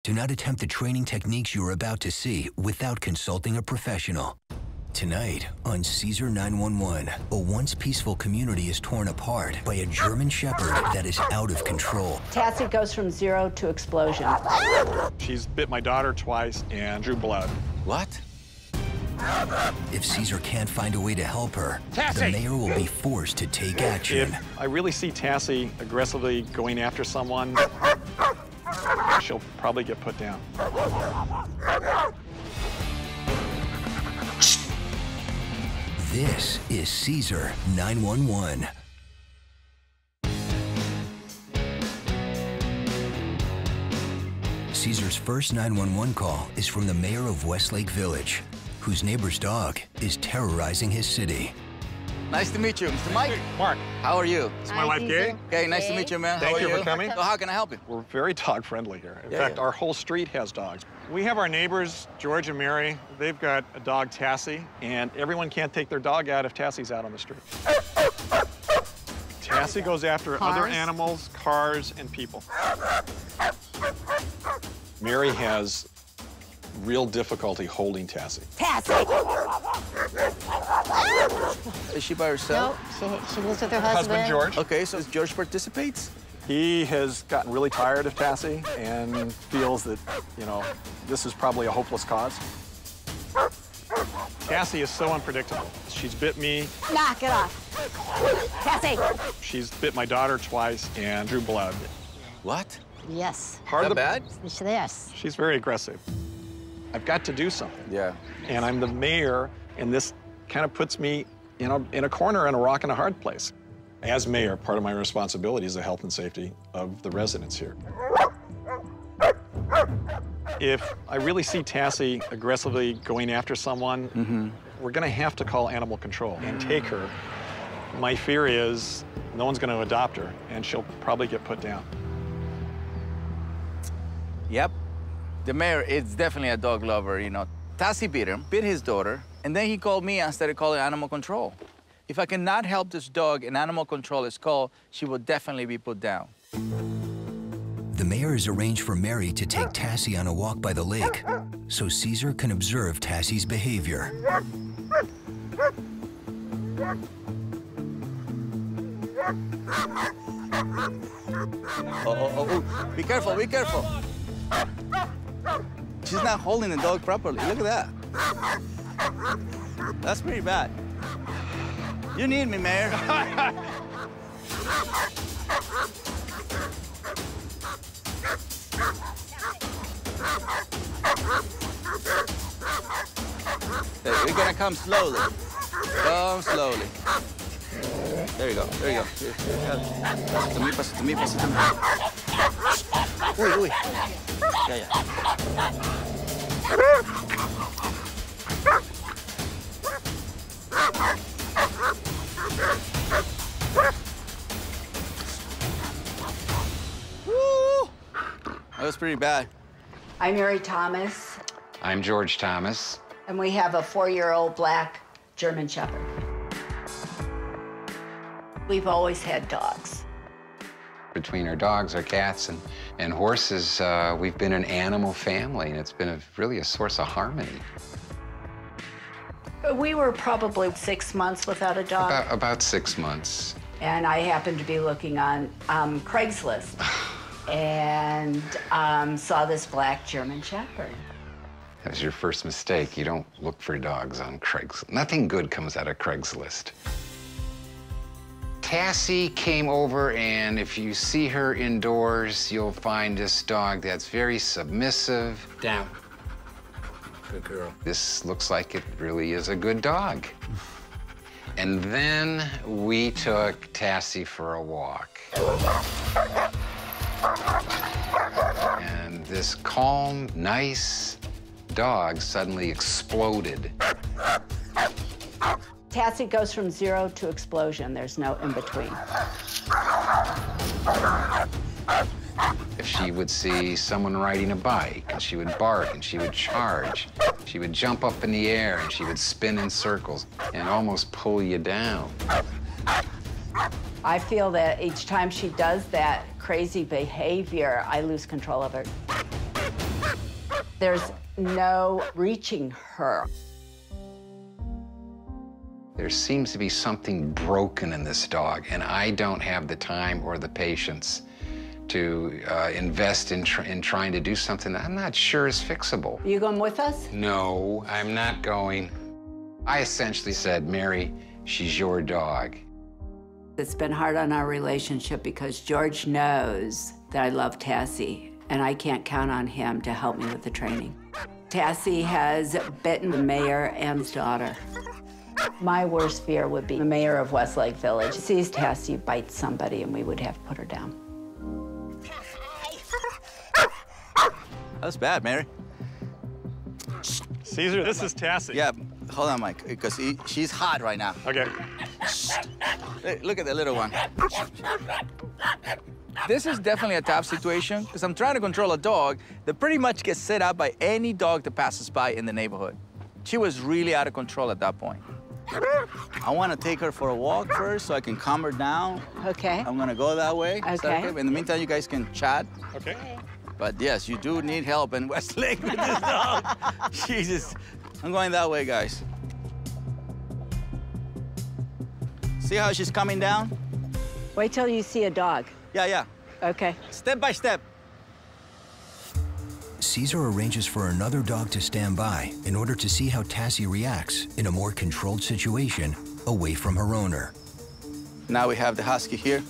Do not attempt the training techniques you are about to see without consulting a professional. Tonight on Cesar 911, a once peaceful community is torn apart by a German Shepherd that is out of control. Tasi goes from 0 to explosion. She's bit my daughter twice and drew blood. What? If Cesar can't find a way to help her, Tasi! the mayor will be forced to take action. If I really see Tasi aggressively going after someone, she'll probably get put down. This is Cesar 911. Cesar's first 911 call is from the mayor of Westlake Village, whose neighbor's dog is terrorizing his city. Nice to meet you, Mr. Mike. Hey, Mark. How are you? Is my wife Gay? Okay, nice to meet you, man. Thank How are you for coming. So how can I help you? We're very dog-friendly here. In fact, our whole street has dogs. We have our neighbors, George and Mary. They've got a dog, Tasi, and everyone can't take their dog out if Tassi's out on the street. Tasi goes after other animals, cars, and people. Mary has real difficulty holding Tasi. Tasi! Is she by herself? No, she lives with her husband. George. Okay, so George participates? He has gotten really tired of Tasi and feels that, you know, this is probably a hopeless cause. Tasi is so unpredictable. She's bit me. Knock it off. Tasi! She's bit my daughter twice and drew blood. What? Yes. That bad? Yes. She's very aggressive. I've got to do something. Yeah. And I'm the mayor, and this kind of puts me, you know, in a corner, in a rock and a hard place. As mayor, part of my responsibility is the health and safety of the residents here. If I really see Tasi aggressively going after someone, we're going to have to call animal control and take her. My fear is no one's going to adopt her, and she'll probably get put down. Yep. The mayor is definitely a dog lover, you know. Tasi bit him, bit his daughter, and then he called me and started calling animal control. If I cannot help this dog and animal control is called, she will definitely be put down. The mayor has arranged for Mary to take Tasi on a walk by the lake so Cesar can observe Tasi's behavior. Oh. Be careful, be careful. She's not holding the dog properly. Look at that. That's pretty bad. You need me, Mayor. Hey, we're gonna come slowly. Come slowly. There you go, there you go. To me, pasa, to me, pasa, to me. Uy, uy. Yeah. Woo! That was pretty bad. I'm Mary Thomas, I'm George Thomas. and we have a 4-year-old black German Shepherd. We've always had dogs. Between our dogs, our cats, and horses, we've been an animal family, and it's been really a source of harmony. We were probably 6 months without a dog. About 6 months. And I happened to be looking on Craigslist and saw this black German Shepherd. That was your first mistake. You don't look for dogs on Craigslist. Nothing good comes out of Craigslist. Tasi came over, and if you see her indoors, you'll find this dog that's very submissive. Down. Good girl. This looks like it really is a good dog. And then we took Tasi for a walk. And this calm, nice dog suddenly exploded. Tasi goes from 0 to explosion. There's no in between. If she would see someone riding a bike, and she would bark, and she would charge, she would jump up in the air, and she would spin in circles and almost pull you down. I feel that each time she does that crazy behavior, I lose control of her. There's no reaching her. There seems to be something broken in this dog, and I don't have the time or the patience to invest in trying to do something that I'm not sure is fixable. Are you going with us? No, I'm not going. I essentially said, Mary, she's your dog. It's been hard on our relationship because George knows that I love Tasi, and I can't count on him to help me with the training. Tasi has bitten the mayor and his daughter. My worst fear would be the mayor of Westlake Village sees Tasi bite somebody and we would have to put her down. That's bad, Mary. Cesar, this is Tasi. Yeah, hold on, Mike, because she's hot right now. Okay. Hey, look at the little one. This is definitely a tough situation because I'm trying to control a dog that pretty much gets set up by any dog that passes by in the neighborhood. She was really out of control at that point. I want to take her for a walk first so I can calm her down. Okay. I'm going to go that way. Is that Okay. In the meantime, you guys can chat. Okay. But yes, you do need help in Westlake with this dog. Jesus. I'm going that way, guys. See how she's coming down? Wait till you see a dog. Yeah. Okay. Step by step. Cesar arranges for another dog to stand by in order to see how Tasi reacts in a more controlled situation away from her owner. Now we have the husky here.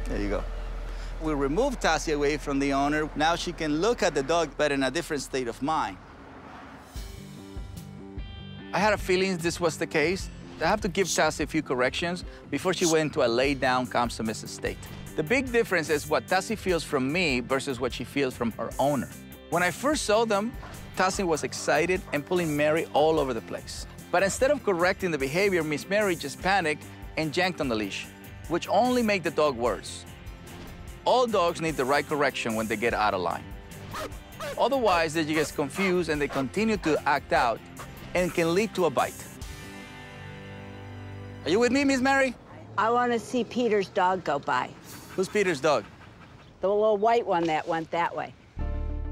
There you go. We removed Tasi away from the owner. Now she can look at the dog, but in a different state of mind. I had a feeling this was the case. I have to give Tasi a few corrections before she went into a laid-down, calm, submissive state. The big difference is what Tasi feels from me versus what she feels from her owner. When I first saw them, Tasi was excited and pulling Mary all over the place. But instead of correcting the behavior, Miss Mary just panicked and yanked on the leash, which only made the dog worse. All dogs need the right correction when they get out of line. Otherwise, they get confused and they continue to act out and can lead to a bite. Are you with me, Miss Mary? I want to see Peter's dog go by. Who's Peter's dog? The little white one that went that way.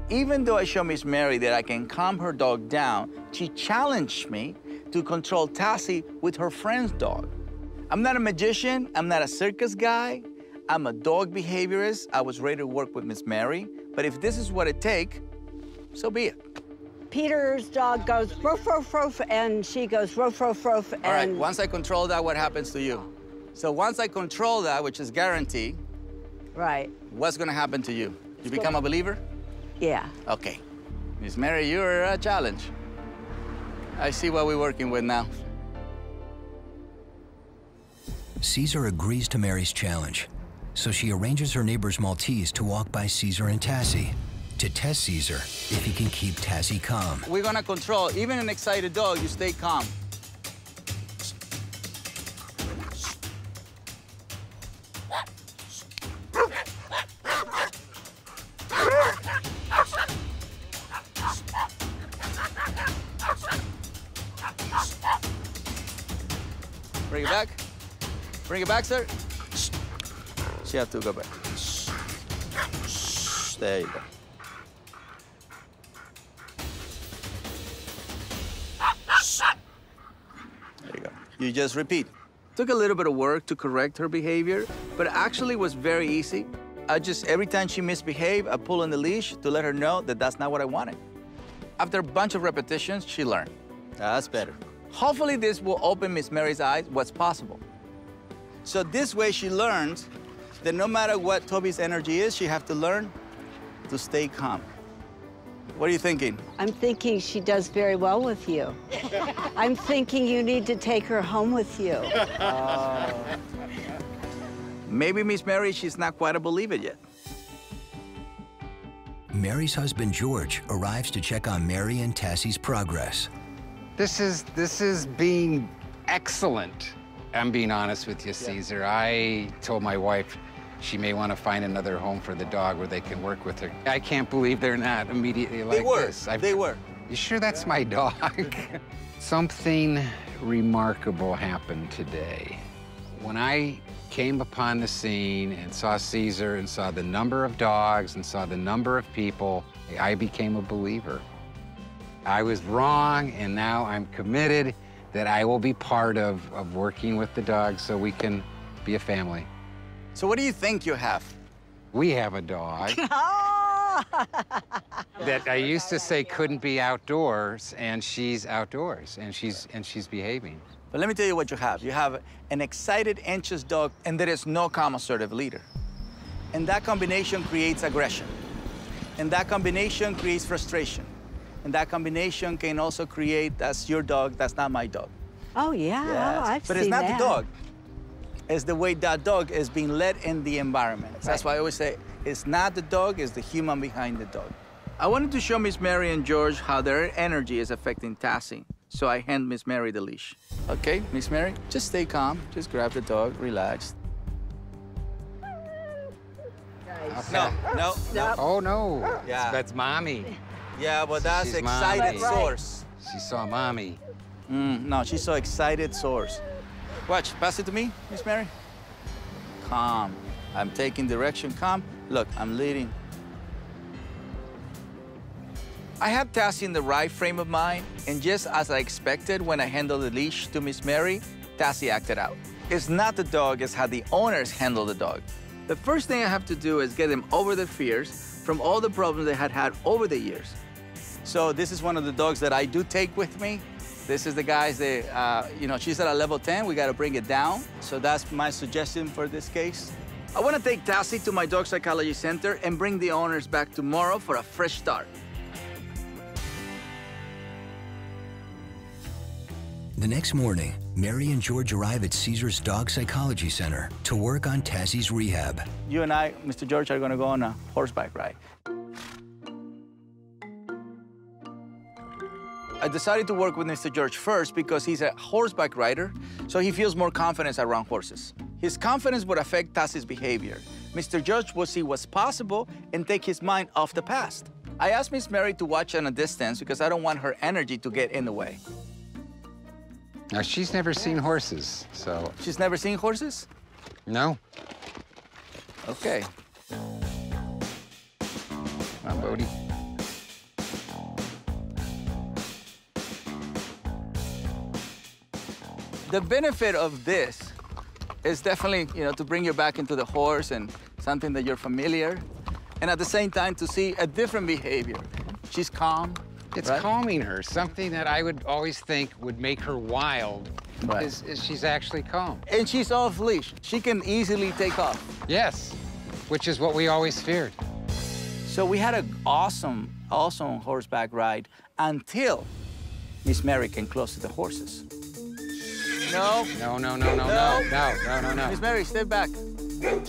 Even though I show Miss Mary that I can calm her dog down, she challenged me to control Tasi with her friend's dog. I'm not a magician. I'm not a circus guy. I'm a dog behaviorist. I was ready to work with Miss Mary. But if this is what it takes, so be it. Peter's dog goes roof, roof, roof, and she goes roof, roof, roof, and... All right, once I control that, what happens to you? So once I control that, which is guaranteed, Right. what's gonna happen to you? You become a believer? Yeah. Okay. Miss Mary, you're a challenge. I see what we're working with now. Cesar agrees to Mary's challenge, so she arranges her neighbor's Maltese to walk by Cesar and Tasi to test Cesar if he can keep Tasi calm. We're gonna control, even an excited dog, you stay calm. Bring it back. Bring it back, sir. She has to go back. There you go. There you go. You just repeat. Took a little bit of work to correct her behavior, but it actually was very easy. Every time she misbehaved, I pull on the leash to let her know that that's not what I wanted. After a bunch of repetitions, she learned. That's better. Hopefully this will open Miss Mary's eyes what's possible. So this way she learns that no matter what Toby's energy is, she has to learn to stay calm. What are you thinking? I'm thinking she does very well with you. I'm thinking you need to take her home with you. Maybe Miss Mary, she's not quite a believer yet. Mary's husband, George, arrives to check on Mary and Tasi's progress. This is being excellent. I'm being honest with you, Cesar. I told my wife, She may want to find another home for the dog where they can work with her. I can't believe they're not immediately like this. They were. You sure that's my dog? Something remarkable happened today. When I came upon the scene and saw Cesar and saw the number of dogs and saw the number of people, I became a believer. I was wrong, and now I'm committed that I will be part of working with the dogs so we can be a family. So what do you think you have? We have a dog that I used to say couldn't be outdoors, and she's outdoors, and she's behaving. But let me tell you what you have. You have an excited, anxious dog, and there is no calm, assertive leader. And that combination creates aggression. And that combination creates frustration. And that combination can also create, that's your dog, that's not my dog. Oh, yeah, Yes. I've But seen it's not that. the dog. It's the way that dog is being led in the environment. Right. That's why I always say, it's not the dog, it's the human behind the dog. I wanted to show Miss Mary and George how their energy is affecting Tasi. So I hand Miss Mary the leash. Okay, Miss Mary, just stay calm. Just grab the dog, relax. Okay. No. Oh, no. Yeah. That's Mommy. Yeah, but that's She's excited mommy. source. She saw Mommy. No, she's so excited source. Watch, pass it to me, Miss Mary. Calm. I'm taking direction, calm. Look, I'm leading. I have Tasi in the right frame of mind, and just as I expected when I handled the leash to Miss Mary, Tasi acted out. It's not the dog, it's how the owners handle the dog. The first thing I have to do is get them over their fears from all the problems they had over the years. So this is one of the dogs that I do take with me. This is the guys that, she's at a level 10, we gotta bring it down. So that's my suggestion for this case. I wanna take Tasi to my dog psychology center and bring the owners back tomorrow for a fresh start. The next morning, Mary and George arrive at Cesar's Dog Psychology Center to work on Tasi's rehab. You and I, Mr. George, are gonna go on a horseback ride. I decided to work with Mr. George first because he's a horseback rider, so he feels more confidence around horses. His confidence would affect Tasi's behavior. Mr. George will see what's possible and take his mind off the past. I asked Miss Mary to watch at a distance because I don't want her energy to get in the way. Now, she's never seen horses, so... She's never seen horses? No. Okay. Come on, Bodie. The benefit of this is definitely, to bring you back into the horse and something that you're familiar, and at the same time to see a different behavior. She's calm. It's right? calming her. Something that I would always think would make her wild Right. is she's actually calm. And she's off leash. She can easily take off. Yes, which is what we always feared. So we had an awesome horseback ride until Miss Mary came close to the horses. No. No. Miss Mary, step back. And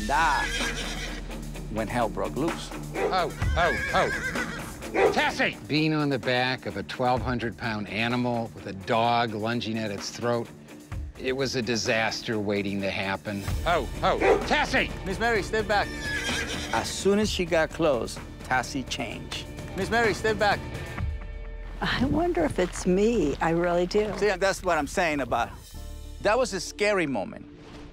that when hell broke loose. Oh. Tasi! Being on the back of a 1,200-pound animal with a dog lunging at its throat, it was a disaster waiting to happen. Oh, Tasi! Miss Mary, step back. As soon as she got close, Tasi changed. Miss Mary, step back. I wonder if it's me. I really do. See, that's what I'm saying about. That was a scary moment.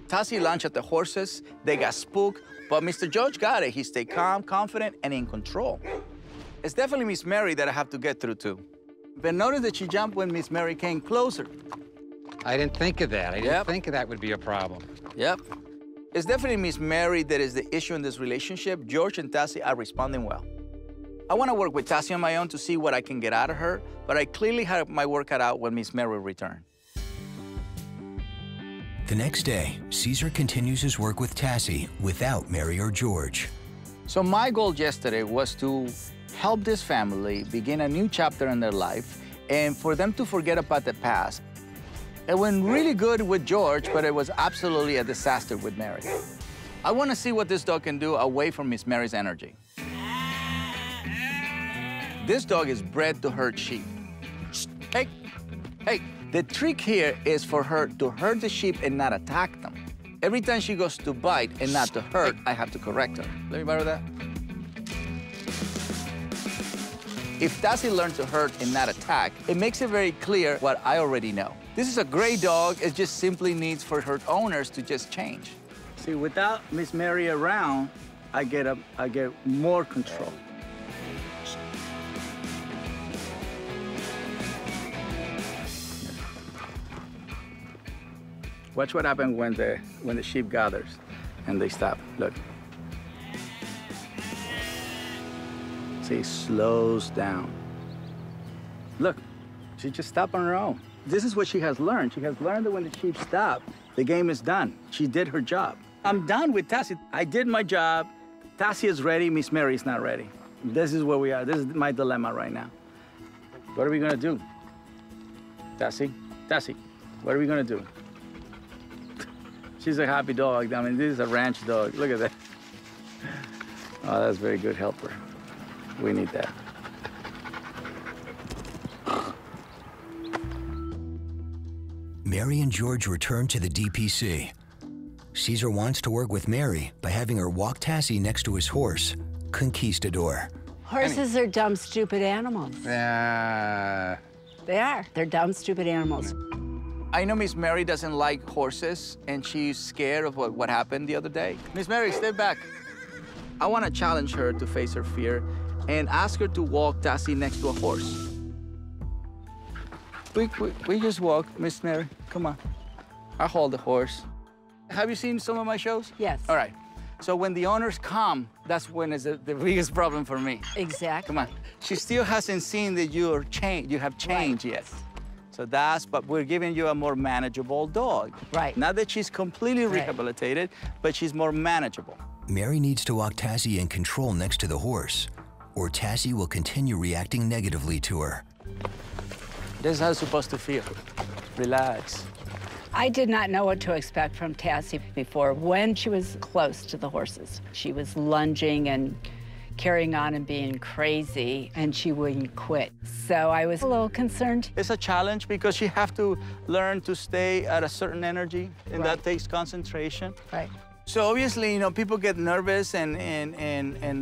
Tasi lunged at the horses, they got spooked, but Mr. George got it. He stayed calm, confident, and in control. It's definitely Miss Mary that I have to get through to. But notice that she jumped when Miss Mary came closer. I didn't think of that. I didn't think that would be a problem. Yep. It's definitely Miss Mary that is the issue in this relationship. George and Tasi are responding well. I want to work with Tasi on my own to see what I can get out of her, but I clearly have my work cut out when Miss Mary returned. The next day, Cesar continues his work with Tasi without Mary or George. So my goal yesterday was to help this family begin a new chapter in their life and for them to forget about the past. It went really good with George, but it was absolutely a disaster with Mary. I want to see what this dog can do away from Miss Mary's energy. This dog is bred to herd sheep. Hey. The trick here is for her to herd the sheep and not attack them. Every time she goes to bite and not to hurt, I have to correct her. Let me borrow that. If Tasi learns to hurt and not attack, it makes it very clear what I already know. This is a great dog. It just simply needs for her owners to just change. See, without Miss Mary around, I get more control. Watch what happens when the sheep gathers and they stop. Look. See, it slows down. Look, she just stopped on her own. This is what she has learned. She has learned that when the sheep stop, the game is done. She did her job. I'm done with Tasi. I did my job. Tasi is ready, Miss Mary is not ready. This is where we are. This is my dilemma right now. What are we gonna do? Tasi, what are we gonna do? She's a happy dog. I mean, this is a ranch dog. Look at that. Oh, that's a very good helper. We need that. Mary and George return to the DPC. Cesar wants to work with Mary by having her walk Tasi next to his horse, Conquistador. Horses are dumb, stupid animals. Yeah. They are. They're dumb, stupid animals. I know Miss Mary doesn't like horses, and she's scared of what happened the other day. Miss Mary, step back. I want to challenge her to face her fear and ask her to walk Tasi next to a horse. We just walk, Miss Mary. Come on. I hold the horse. Have you seen some of my shows? Yes. All right. So when the owners come, that's when it's the biggest problem for me. Exactly. Come on. She still hasn't seen that you have changed yet. So but we're giving you a more manageable dog. Right. Not that she's completely rehabilitated, but she's more manageable. Mary needs to walk Tasi in control next to the horse, or Tasi will continue reacting negatively to her. This is how it's supposed to feel. Relax. I did not know what to expect from Tasi before. When she was close to the horses, she was lunging and carrying on and being crazy, and she wouldn't quit. So I was a little concerned. It's a challenge because you have to learn to stay at a certain energy, and that takes concentration. Right. So obviously, you know, people get nervous and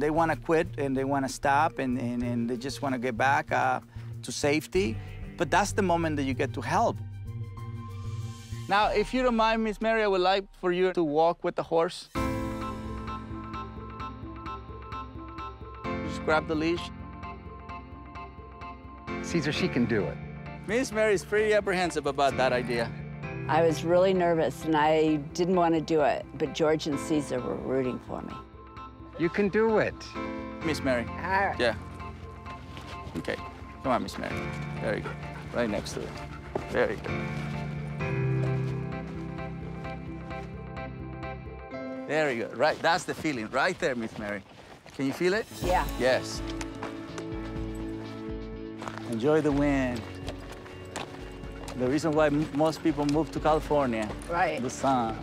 they want to quit and they want to stop and they just want to get back to safety. But that's the moment that you get to help. Now, if you don't mind, Miss Mary, I would like for you to walk with the horse. Just grab the leash. Cesar, she can do it. Miss Mary is pretty apprehensive about that idea. I was really nervous, and I didn't want to do it, but George and Cesar were rooting for me. You can do it. Miss Mary. All right. Yeah. Okay. Come on, Miss Mary. Very good. Right next to it. Very good. Very good. Right. That's the feeling. Right there, Miss Mary. Can you feel it? Yeah. Yes. Enjoy the wind. The reason why most people move to California. Right. The sun.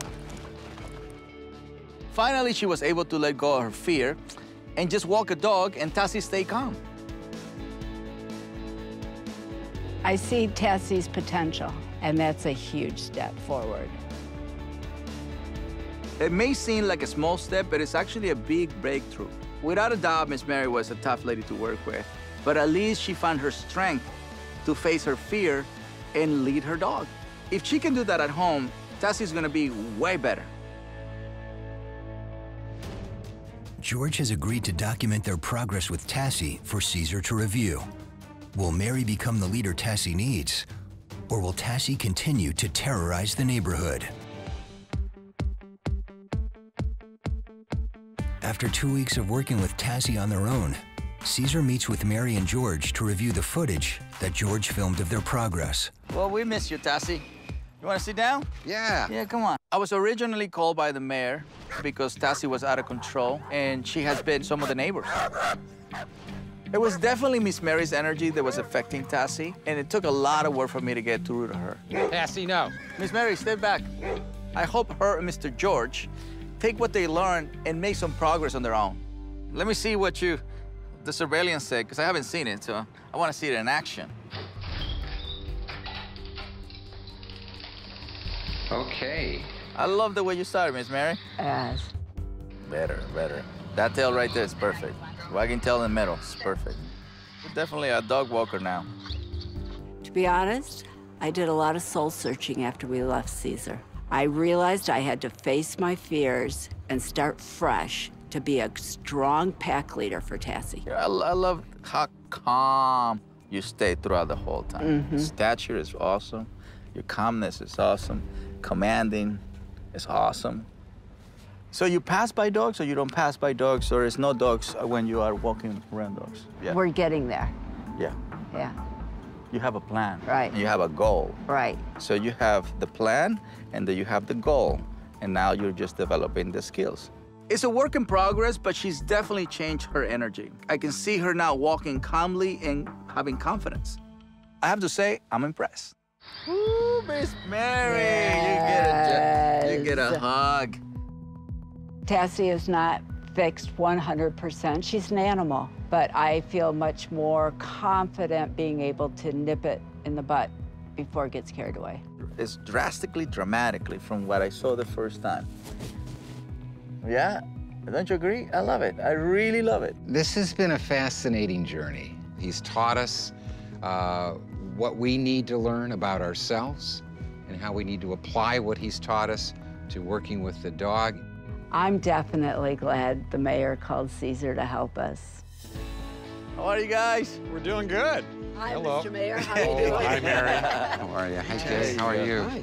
Finally, she was able to let go of her fear and just walk a dog, and Tasi stay calm. I see Tasi's potential, and that's a huge step forward. It may seem like a small step, but it's actually a big breakthrough. Without a doubt, Miss Mary was a tough lady to work with, but at least she found her strength to face her fear and lead her dog. If she can do that at home, Tasi's gonna be way better. George has agreed to document their progress with Tasi for Cesar to review. Will Mary become the leader Tasi needs, or will Tasi continue to terrorize the neighborhood? After 2 weeks of working with Tasi on their own, Cesar meets with Mary and George to review the footage that George filmed of their progress. Well, we miss you, Tasi. You wanna sit down? Yeah. Yeah, come on. I was originally called by the mayor because Tasi was out of control, and she has been some of the neighbors. It was definitely Miss Mary's energy that was affecting Tasi, and it took a lot of work for me to get through to her. Tasi, no. Miss Mary, step back. I hope her and Mr. George take what they learned and make some progress on their own. Let me see what the surveillance said, because I haven't seen it, so I want to see it in action. Okay. I love the way you started, Miss Mary. Yes. Better, better. That tail right there is perfect. Wagging tail in the middle is perfect. You're definitely a dog walker now. To be honest, I did a lot of soul searching after we left Cesar. I realized I had to face my fears and start fresh to be a strong pack leader for Tasi. I love how calm you stay throughout the whole time. Your stature is awesome. Your calmness is awesome. Commanding is awesome. So you pass by dogs or you don't pass by dogs, or there's no dogs when you are walking around dogs? Yeah. We're getting there. Yeah. Yeah. You have a plan. Right. And you have a goal. Right. So you have the plan and then you have the goal. And now you're just developing the skills. It's a work in progress, but she's definitely changed her energy. I can see her now walking calmly and having confidence. I have to say, I'm impressed. Ooh, Miss Mary, you get a hug. Tasi is not fixed 100%. She's an animal, but I feel much more confident being able to nip it in the butt before it gets carried away. It's dramatically from what I saw the first time. Yeah, don't you agree? I love it. I really love it. This has been a fascinating journey. He's taught us what we need to learn about ourselves and how we need to apply what he's taught us to working with the dog. I'm definitely glad the mayor called Cesar to help us. How are you guys? We're doing good. Hi, Hello. Mr. Mayor. How are you doing? Hi, Mary. How are you? Hi, Jay. How are you? Hi.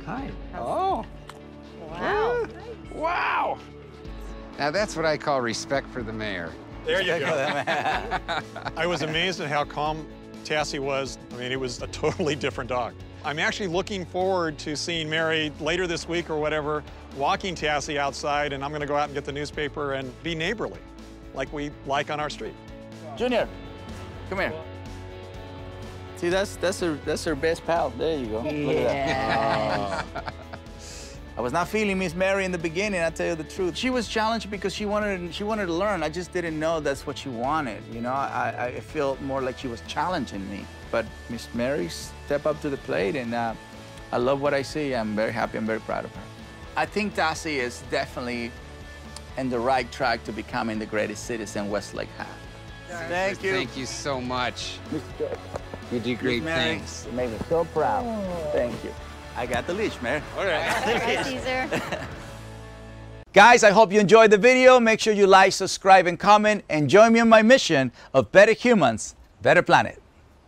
Hi. Oh, Wow. wow. Now that's what I call respect for the mayor. There you go. I was amazed at how calm Tasi was. I mean, it was a totally different dog. I'm actually looking forward to seeing Mary later this week or whatever, walking Tasi outside, and I'm going to go out and get the newspaper and be neighborly, like we like on our street. Junior, come here. See, that's her best pal. There you go. Look at that. I was not feeling Miss Mary in the beginning, I'll tell you the truth. She was challenged because she wanted to learn. I just didn't know that's what she wanted. You know, I feel more like she was challenging me. But Miss Mary stepped up to the plate, and I love what I see. I'm very happy, I'm very proud of her. I think Tasi is definitely in the right track to becoming the greatest citizen Westlake has. Thank you. Thank you so much. You do great things. You made me so proud. Thank you. I got the leash, Mary. All right. Hi, Cesar. Guys, I hope you enjoyed the video. Make sure you like, subscribe, and comment, and join me on my mission of better humans, better planet.